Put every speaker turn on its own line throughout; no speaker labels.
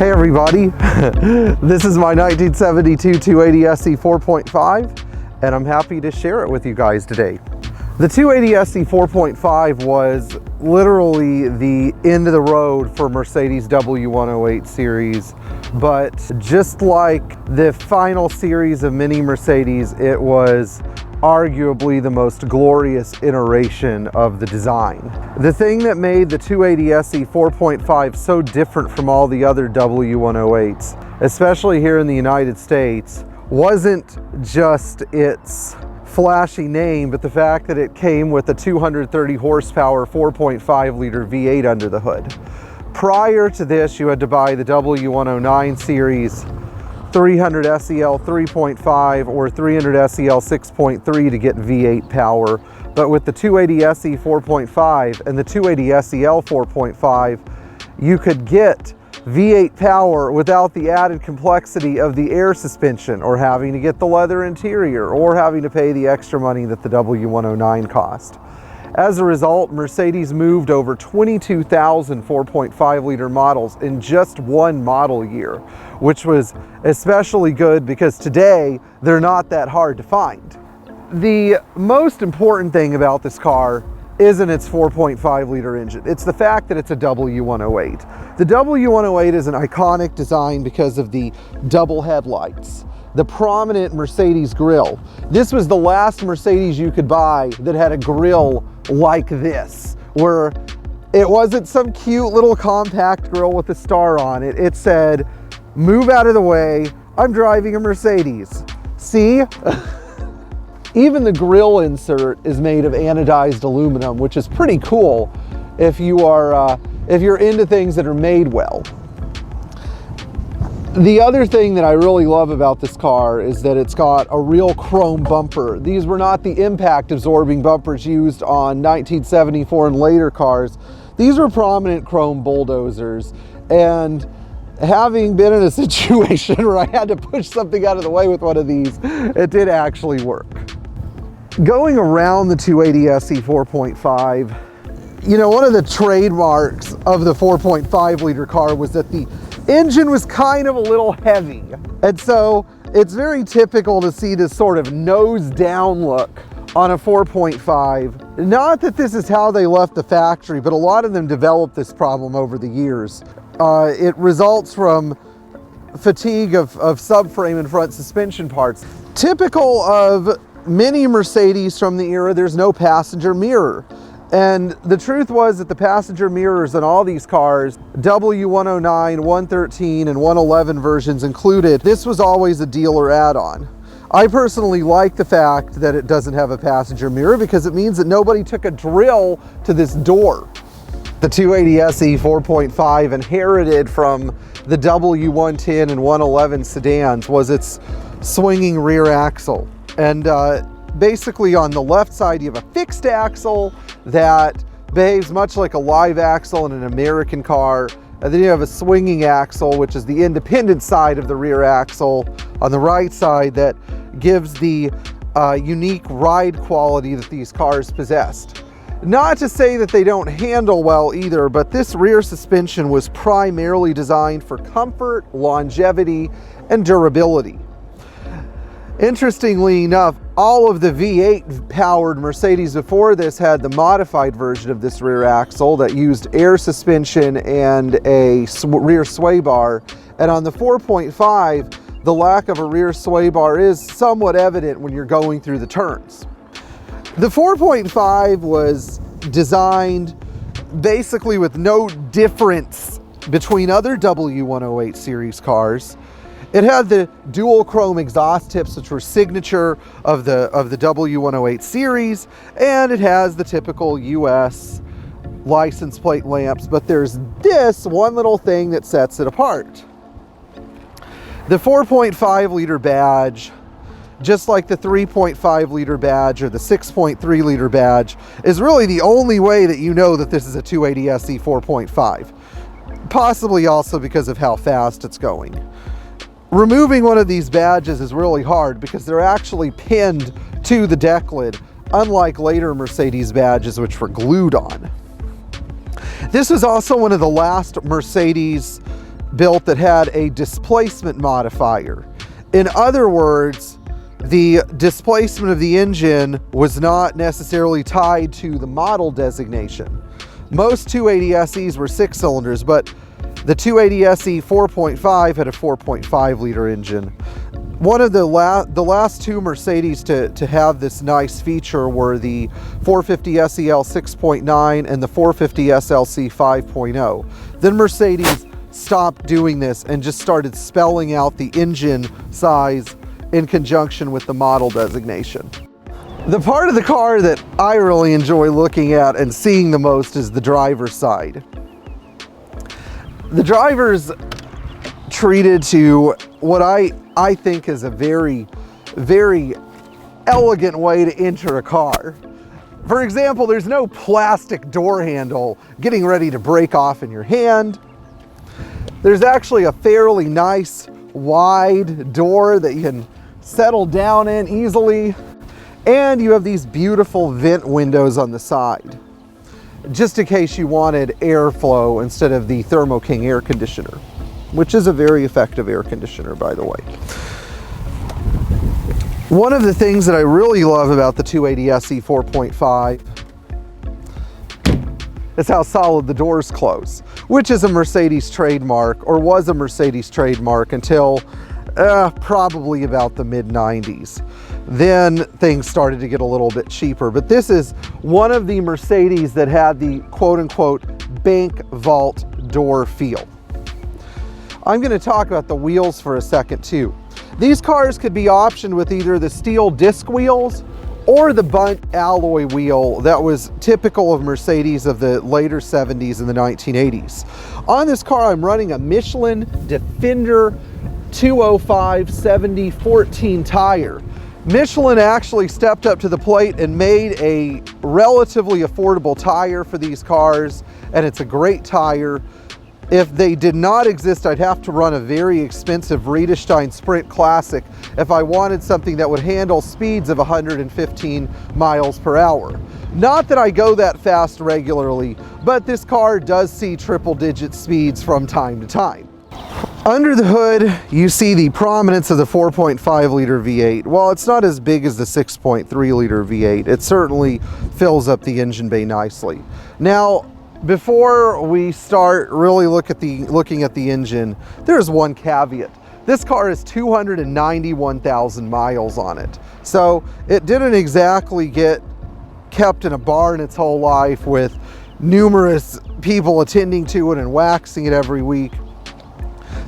Hey everybody, this is my 1972 280SE 4.5 and I'm happy to share it with you guys today. The 280SE 4.5 was literally the end of the road for Mercedes W108 series, but just like the final series of mini Mercedes, it was arguably the most glorious iteration of the design. The thing that made the 280SE 4.5 so different from all the other W108s, especially here in the United States, wasn't just its flashy name, but the fact that it came with a 230 horsepower 4.5 liter V8 under the hood. Prior to this, you had to buy the W109 series 300 SEL 3.5 or 300 SEL 6.3 to get V8 power. But with the 280SE 4.5 and the 280 SEL 4.5, you could get V8 power without the added complexity of the air suspension or having to get the leather interior or having to pay the extra money that the W109 cost. As a result, Mercedes moved over 22,000 4.5 liter models in just one model year, which was especially good because today they're not that hard to find. The most important thing about this car isn't its 4.5 liter engine. It's the fact that it's a W108. The W108 is an iconic design because of the double headlights, the prominent Mercedes grille. This was the last Mercedes you could buy that had a grille like this, where it wasn't some cute little compact grille with a star on it. It said, "Move out of the way, I'm driving a Mercedes." See? Even the grille insert is made of anodized aluminum, which is pretty cool if you're into things that are made well. The other thing that I really love about this car is that it's got a real chrome bumper. These were not the impact absorbing bumpers used on 1974 and later cars. These were prominent chrome bulldozers, and having been in a situation where I had to push something out of the way with one of these, it did actually work. Going around the 280SE 4.5, you know, one of the trademarks of the 4.5 liter car was that the engine was kind of a little heavy. And so it's very typical to see this sort of nose down look on a 4.5. Not that this is how they left the factory, but a lot of them developed this problem over the years. It results from fatigue of subframe and front suspension parts. Typical of many Mercedes from the era, there's no passenger mirror. And the truth was that the passenger mirrors in all these cars, W109, 113, and 111 versions included, this was always a dealer add-on. I personally like the fact that it doesn't have a passenger mirror because it means that nobody took a drill to this door. The 280SE 4.5 inherited from the W110 and 111 sedans was its swinging rear axle. And basically on the left side you have a fixed axle that behaves much like a live axle in an American car, and then you have a swinging axle, which is the independent side of the rear axle on the right side that gives the unique ride quality that these cars possessed. Not to say that they don't handle well either, but this rear suspension was primarily designed for comfort, longevity, and durability. Interestingly enough, all of the V8 powered Mercedes before this had the modified version of this rear axle that used air suspension and a rear sway bar. And on the 4.5, the lack of a rear sway bar is somewhat evident when you're going through the turns. The 4.5 was designed basically with no difference between other W108 series cars. It had the dual chrome exhaust tips, which were signature of the W108 series, and it has the typical US license plate lamps, but there's this one little thing that sets it apart. The 4.5 liter badge, just like the 3.5 liter badge or the 6.3 liter badge, is really the only way that you know that this is a 280SE 4.5, possibly also because of how fast it's going. Removing one of these badges is really hard because they're actually pinned to the deck lid, unlike later Mercedes badges which were glued on. This was also one of the last Mercedes built that had a displacement modifier. In other words, the displacement of the engine was not necessarily tied to the model designation. Most 280SEs were 6 cylinders, but the 280SE 4.5 had a 4.5 liter engine. One of the last two Mercedes to have this nice feature were the 450 SEL 6.9 and the 450 SLC 5.0. Then Mercedes stopped doing this and just started spelling out the engine size in conjunction with the model designation. The part of the car that I really enjoy looking at and seeing the most is the driver's side. The driver's treated to what I think is a very, very elegant way to enter a car. For example, there's no plastic door handle getting ready to break off in your hand. There's actually a fairly nice wide door that you can settle down in easily. And you have these beautiful vent windows on the side, just in case you wanted airflow instead of the Thermo King air conditioner, which is a very effective air conditioner, by the way. One of the things that I really love about the 280SE 4.5 is how solid the doors close, which is a Mercedes trademark, or was a Mercedes trademark until probably about the mid-90s. Then things started to get a little bit cheaper, but this is one of the Mercedes that had the quote-unquote bank vault door feel. I'm going to talk about the wheels for a second too. These cars could be optioned with either the steel disc wheels or the bunt alloy wheel that was typical of Mercedes of the later 70s and the 1980s. On this car, I'm running a Michelin Defender 205 70/14 tire. Michelin actually stepped up to the plate and made a relatively affordable tire for these cars, and it's a great tire. If they did not exist, I'd have to run a very expensive Riedestein Sprint Classic if I wanted something that would handle speeds of 115 miles per hour. Not that I go that fast regularly, but this car does see triple-digit speeds from time to time. Under the hood, you see the prominence of the 4.5 liter V8. While it's not as big as the 6.3 liter V8, it certainly fills up the engine bay nicely. Now, before we start really looking at the engine, there's one caveat. This car has 291,000 miles on it. So it didn't exactly get kept in a barn its whole life with numerous people attending to it and waxing it every week.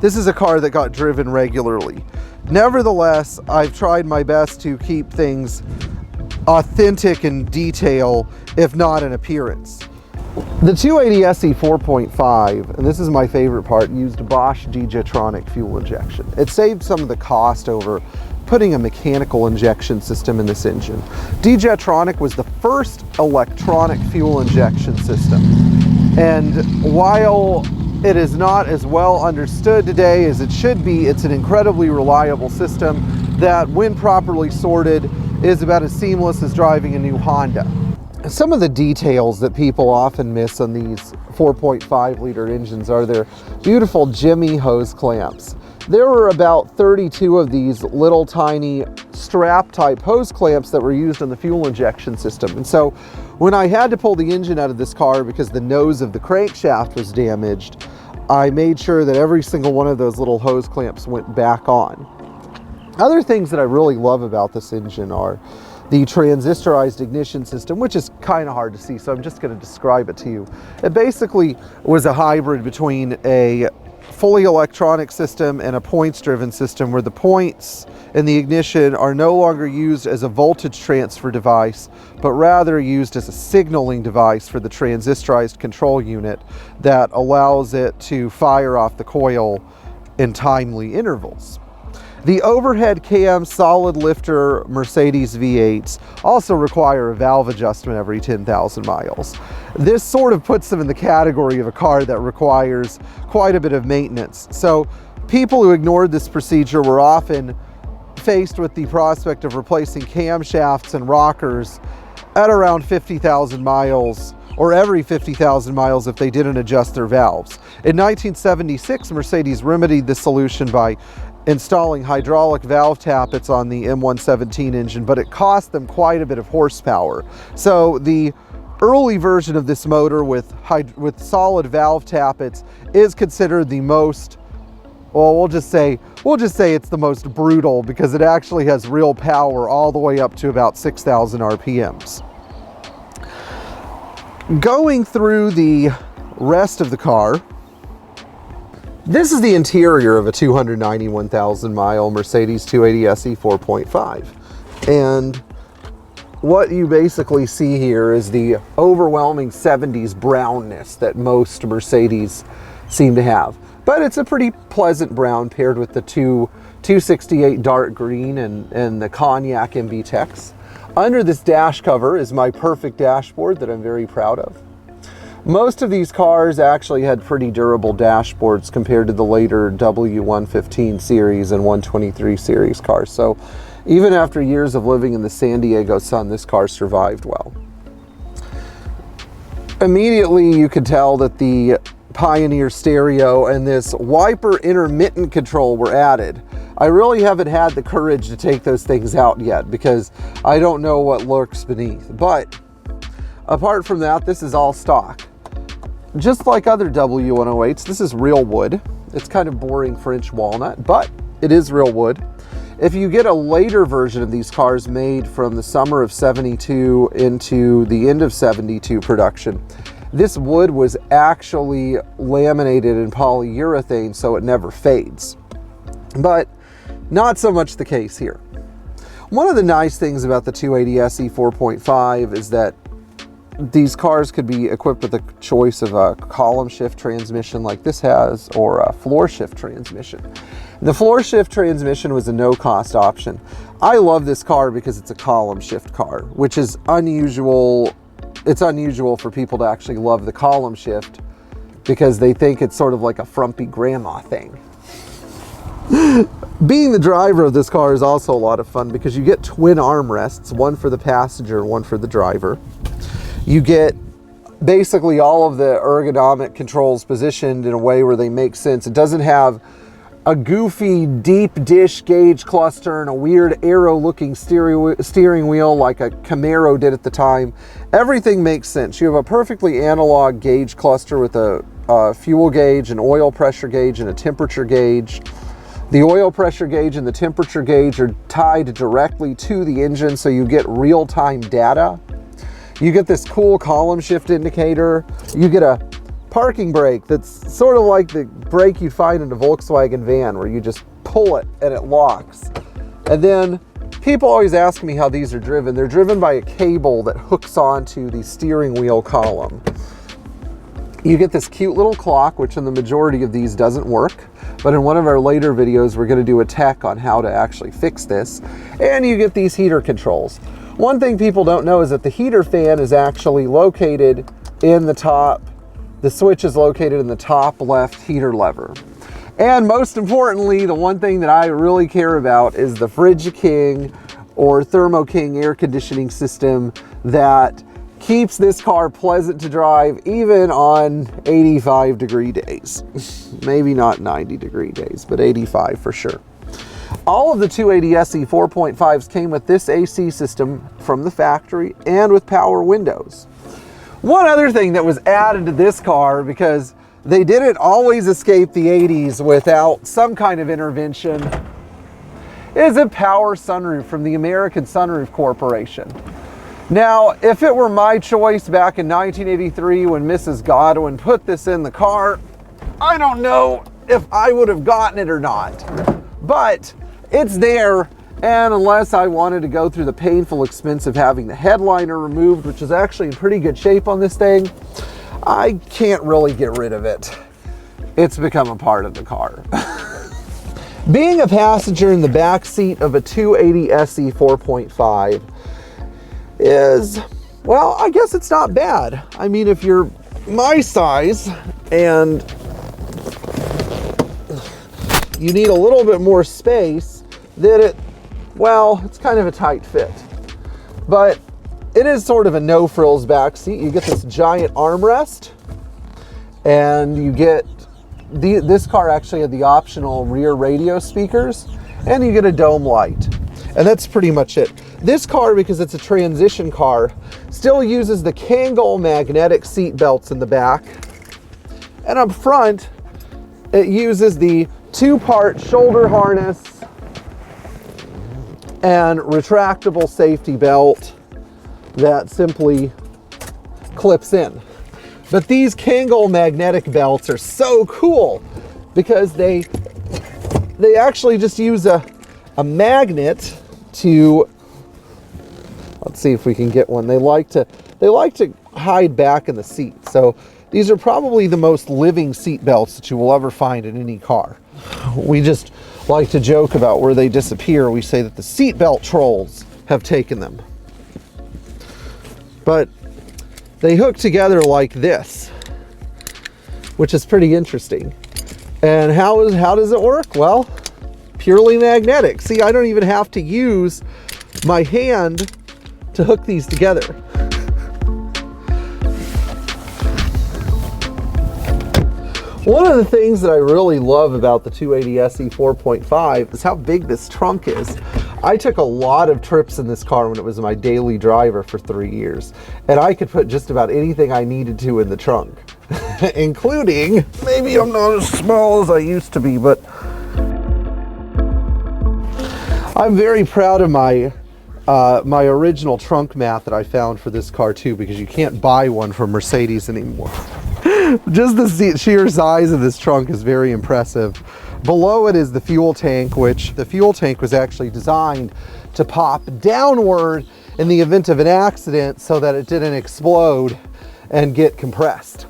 This is a car that got driven regularly. Nevertheless, I've tried my best to keep things authentic in detail, if not in appearance. The 280SE 4.5, and this is my favorite part, used Bosch D-Jetronic fuel injection. It saved some of the cost over putting a mechanical injection system in this engine. D-Jetronic was the first electronic fuel injection system. And while it is not as well understood today as it should be, it's an incredibly reliable system that, when properly sorted, is about as seamless as driving a new Honda. Some of the details that people often miss on these 4.5 liter engines are their beautiful Jimmy hose clamps. There were about 32 of these little tiny strap type hose clamps that were used on the fuel injection system. And so when I had to pull the engine out of this car because the nose of the crankshaft was damaged, I made sure that every single one of those little hose clamps went back on. Other things that I really love about this engine are the transistorized ignition system, which is kind of hard to see, so I'm just going to describe it to you. It basically was a hybrid between a fully electronic system and a points-driven system, where the points in the ignition are no longer used as a voltage transfer device, but rather used as a signaling device for the transistorized control unit that allows it to fire off the coil in timely intervals. The overhead cam solid lifter Mercedes V8s also require a valve adjustment every 10,000 miles. This sort of puts them in the category of a car that requires quite a bit of maintenance. So people who ignored this procedure were often faced with the prospect of replacing camshafts and rockers at around 50,000 miles or every 50,000 miles if they didn't adjust their valves. In 1976, Mercedes remedied this solution by installing hydraulic valve tappets on the M117 engine, but it cost them quite a bit of horsepower. So the early version of this motor with solid valve tappets is considered the most, well, we'll just say it's the most brutal, because it actually has real power all the way up to about 6,000 RPMs. Going through the rest of the car, this is the interior of a 291,000 mile Mercedes 280SE 4.5. And what you basically see here is the overwhelming 70s brownness that most Mercedes seem to have. But it's a pretty pleasant brown paired with the 268 dark green and the cognac MB-Tex. Under this dash cover is my perfect dashboard that I'm very proud of. Most of these cars actually had pretty durable dashboards compared to the later W115 series and 123 series cars. So even after years of living in the San Diego sun, this car survived well. Immediately you could tell that the Pioneer stereo and this wiper intermittent control were added. I really haven't had the courage to take those things out yet because I don't know what lurks beneath. But apart from that, this is all stock. Just like other W108s, this is real wood. It's kind of boring French walnut, but it is real wood. If you get a later version of these cars made from the summer of 72 into the end of 72 production, this wood was actually laminated in polyurethane so it never fades. But not so much the case here. One of the nice things about the 280SE 4.5 is that these cars could be equipped with a choice of a column shift transmission like this has, or a floor shift transmission. The floor shift transmission was a no-cost option. I love this car because it's a column shift car, which is unusual. It's unusual for people to actually love the column shift because they think it's sort of like a frumpy grandma thing. Being the driver of this car is also a lot of fun because you get twin armrests, one for the passenger and one for the driver. You get basically all of the ergonomic controls positioned in a way where they make sense. It doesn't have a goofy deep dish gauge cluster and a weird arrow looking steering wheel like a Camaro did at the time. Everything makes sense. You have a perfectly analog gauge cluster with a fuel gauge, an oil pressure gauge, and a temperature gauge. The oil pressure gauge and the temperature gauge are tied directly to the engine, so you get real-time data. You get this cool column shift indicator. You get a parking brake that's sort of like the brake you'd find in a Volkswagen van where you just pull it and it locks. And then people always ask me how these are driven. They're driven by a cable that hooks onto the steering wheel column. You get this cute little clock, which in the majority of these doesn't work. But in one of our later videos, we're going to do a tech on how to actually fix this. And you get these heater controls. One thing people don't know is that the heater fan is actually located in the top. The switch is located in the top left heater lever. And most importantly, the one thing that I really care about is the Frigiking or Thermo King air conditioning system that keeps this car pleasant to drive even on 85-degree days. Maybe not 90-degree days, but 85 for sure. All of the 280SE 4.5s came with this AC system from the factory and with power windows. One other thing that was added to this car, because they didn't always escape the 80s without some kind of intervention, is a power sunroof from the American Sunroof Corporation. Now, if it were my choice back in 1983 when Mrs. Godwin put this in the car, I don't know if I would have gotten it or not. But it's there, and unless I wanted to go through the painful expense of having the headliner removed, which is actually in pretty good shape on this thing, I can't really get rid of it. It's become a part of the car. Being a passenger in the back seat of a 280SE 4.5 is, well, I guess it's not bad. I mean, if you're my size and you need a little bit more space, then it's kind of a tight fit. But It is sort of a no-frills back seat. You get this giant armrest, and you get this car actually had the optional rear radio speakers, and you get a dome light. And that's pretty much it. This car, because it's a transition car, still uses the Kangol magnetic seat belts in the back. And up front, it uses the 2-part shoulder harness and retractable safety belt that simply clips in. But these Kangol magnetic belts are so cool because they actually just use a magnet to, let's see if we can get one. They like to hide back in the seat. So these are probably the most living seat belts that you will ever find in any car. We just like to joke about where they disappear. We say that the seat belt trolls have taken them. But they hook together like this, which is pretty interesting. And how does it work? Well, purely magnetic. See, I don't even have to use my hand to hook these together. One of the things that I really love about the 280SE 4.5 is how big this trunk is. I took a lot of trips in this car when it was my daily driver for 3 years, and I could put just about anything I needed to in the trunk, including, maybe I'm not as small as I used to be, but I'm very proud of my my original trunk mat that I found for this car too, because you can't buy one from Mercedes anymore. Just the sheer size of this trunk is very impressive. Below it is the fuel tank, which the fuel tank was actually designed to pop downward in the event of an accident so that it didn't explode and get compressed.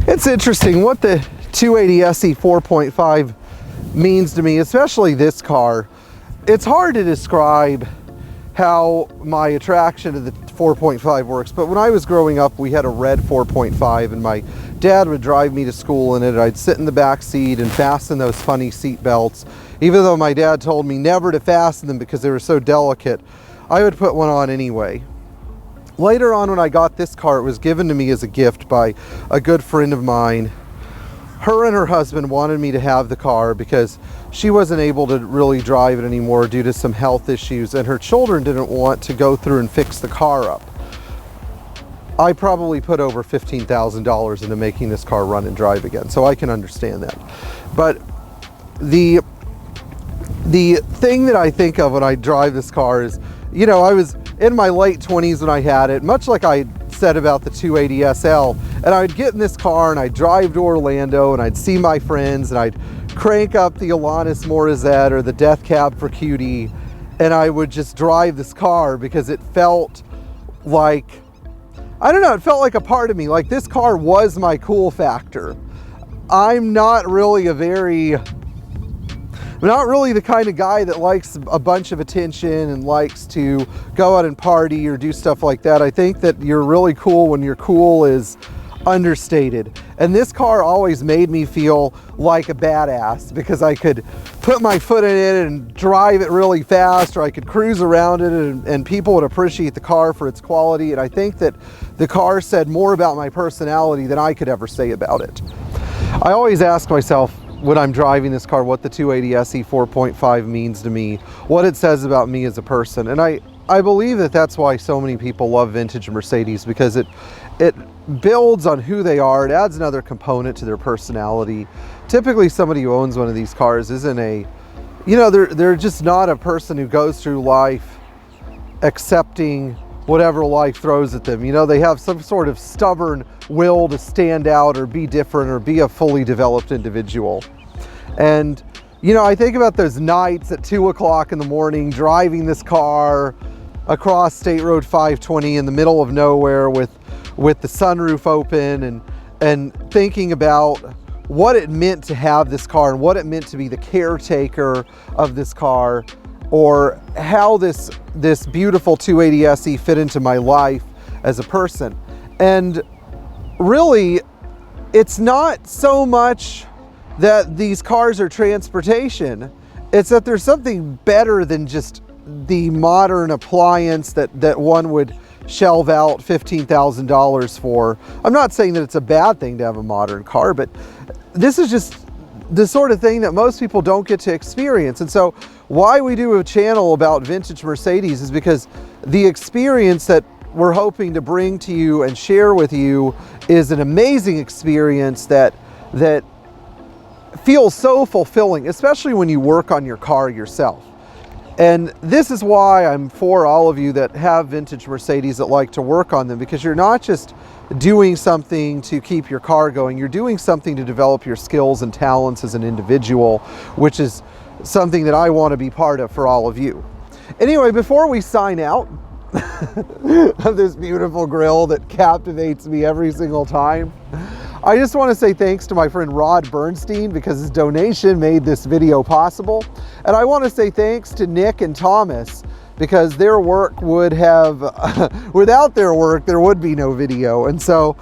It's interesting what the 280SE 4.5 means to me, especially this car. It's hard to describe how my attraction to the 4.5 works, but when I was growing up, we had a red 4.5, and my dad would drive me to school in it. I'd sit in the back seat and fasten those funny seat belts. Even though my dad told me never to fasten them because they were so delicate, I would put one on anyway. Later on, when I got this car, it was given to me as a gift by a good friend of mine. Her and her husband wanted me to have the car because she wasn't able to really drive it anymore due to some health issues, and her children didn't want to go through and fix the car up. I probably put over $15,000 into making this car run and drive again, so I can understand that. But the thing that I think of when I drive this car is, you know, I was in my late 20s when I had it, much like I said about the 280 SL, and I'd get in this car and I'd drive to Orlando and I'd see my friends and I'd crank up the Alanis Morissette or the Death Cab for Cutie, and I would just drive this car because it felt like, I don't know, it felt like a part of me. Like, this car was my cool factor. I'm not really the kind of guy that likes a bunch of attention and likes to go out and party or do stuff like that. I think that you're really cool when your cool is understated. And this car always made me feel like a badass because I could put my foot in it and drive it really fast, or I could cruise around it and people would appreciate the car for its quality. And I think that the car said more about my personality than I could ever say about it. I always ask myself when I'm driving this car what the 280SE 4.5 means to me, what it says about me as a person. And I believe that that's why so many people love vintage Mercedes, because it builds on who they are. It adds another component to their personality. Typically somebody who owns one of these cars isn't they're just not a person who goes through life accepting whatever life throws at them. You know, they have some sort of stubborn will to stand out or be different or be a fully developed individual. And, you know, I think about those nights at 2 o'clock in the morning driving this car across State Road 520 in the middle of nowhere with the sunroof open and thinking about what it meant to have this car and what it meant to be the caretaker of this car, or how this beautiful 280SE fit into my life as a person. And really, it's not so much that these cars are transportation, it's that there's something better than just the modern appliance that one would shelve out $15,000 for. I'm not saying that it's a bad thing to have a modern car, but this is just the sort of thing that most people don't get to experience. And so why we do a channel about vintage Mercedes is because the experience that we're hoping to bring to you and share with you is an amazing experience that feels so fulfilling, especially when you work on your car yourself. And this is why I'm for all of you that have vintage Mercedes that like to work on them, because you're not just doing something to keep your car going, you're doing something to develop your skills and talents as an individual, which is something that I want to be part of for all of you. Anyway, before we sign out of this beautiful grill that captivates me every single time, I just want to say thanks to my friend Bernstine, because his donation made this video possible. And I want to say thanks to Nick and Thomas, because their work would have, without their work, there would be no video. And so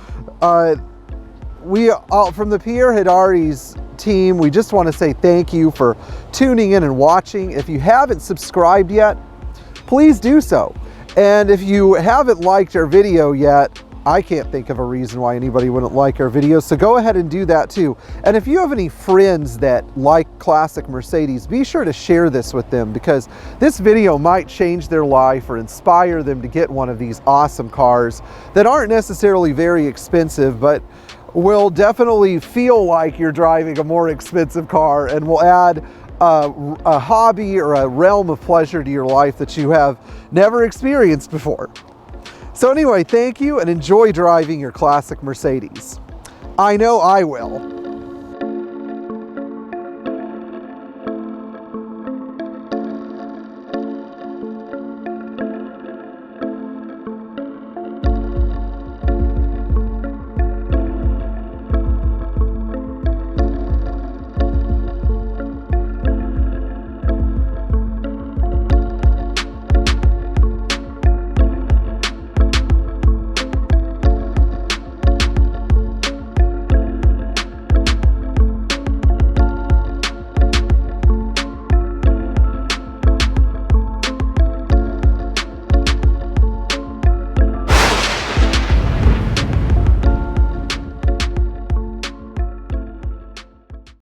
we, from the Pierre Hedary's team, we just want to say thank you for tuning in and watching. If you haven't subscribed yet, please do so. And if you haven't liked our video yet, I can't think of a reason why anybody wouldn't like our videos, so go ahead and do that too. And if you have any friends that like classic Mercedes, be sure to share this with them, because this video might change their life or inspire them to get one of these awesome cars that aren't necessarily very expensive, but will definitely feel like you're driving a more expensive car and will add a hobby or a realm of pleasure to your life that you have never experienced before. So anyway, thank you and enjoy driving your classic Mercedes. I know I will.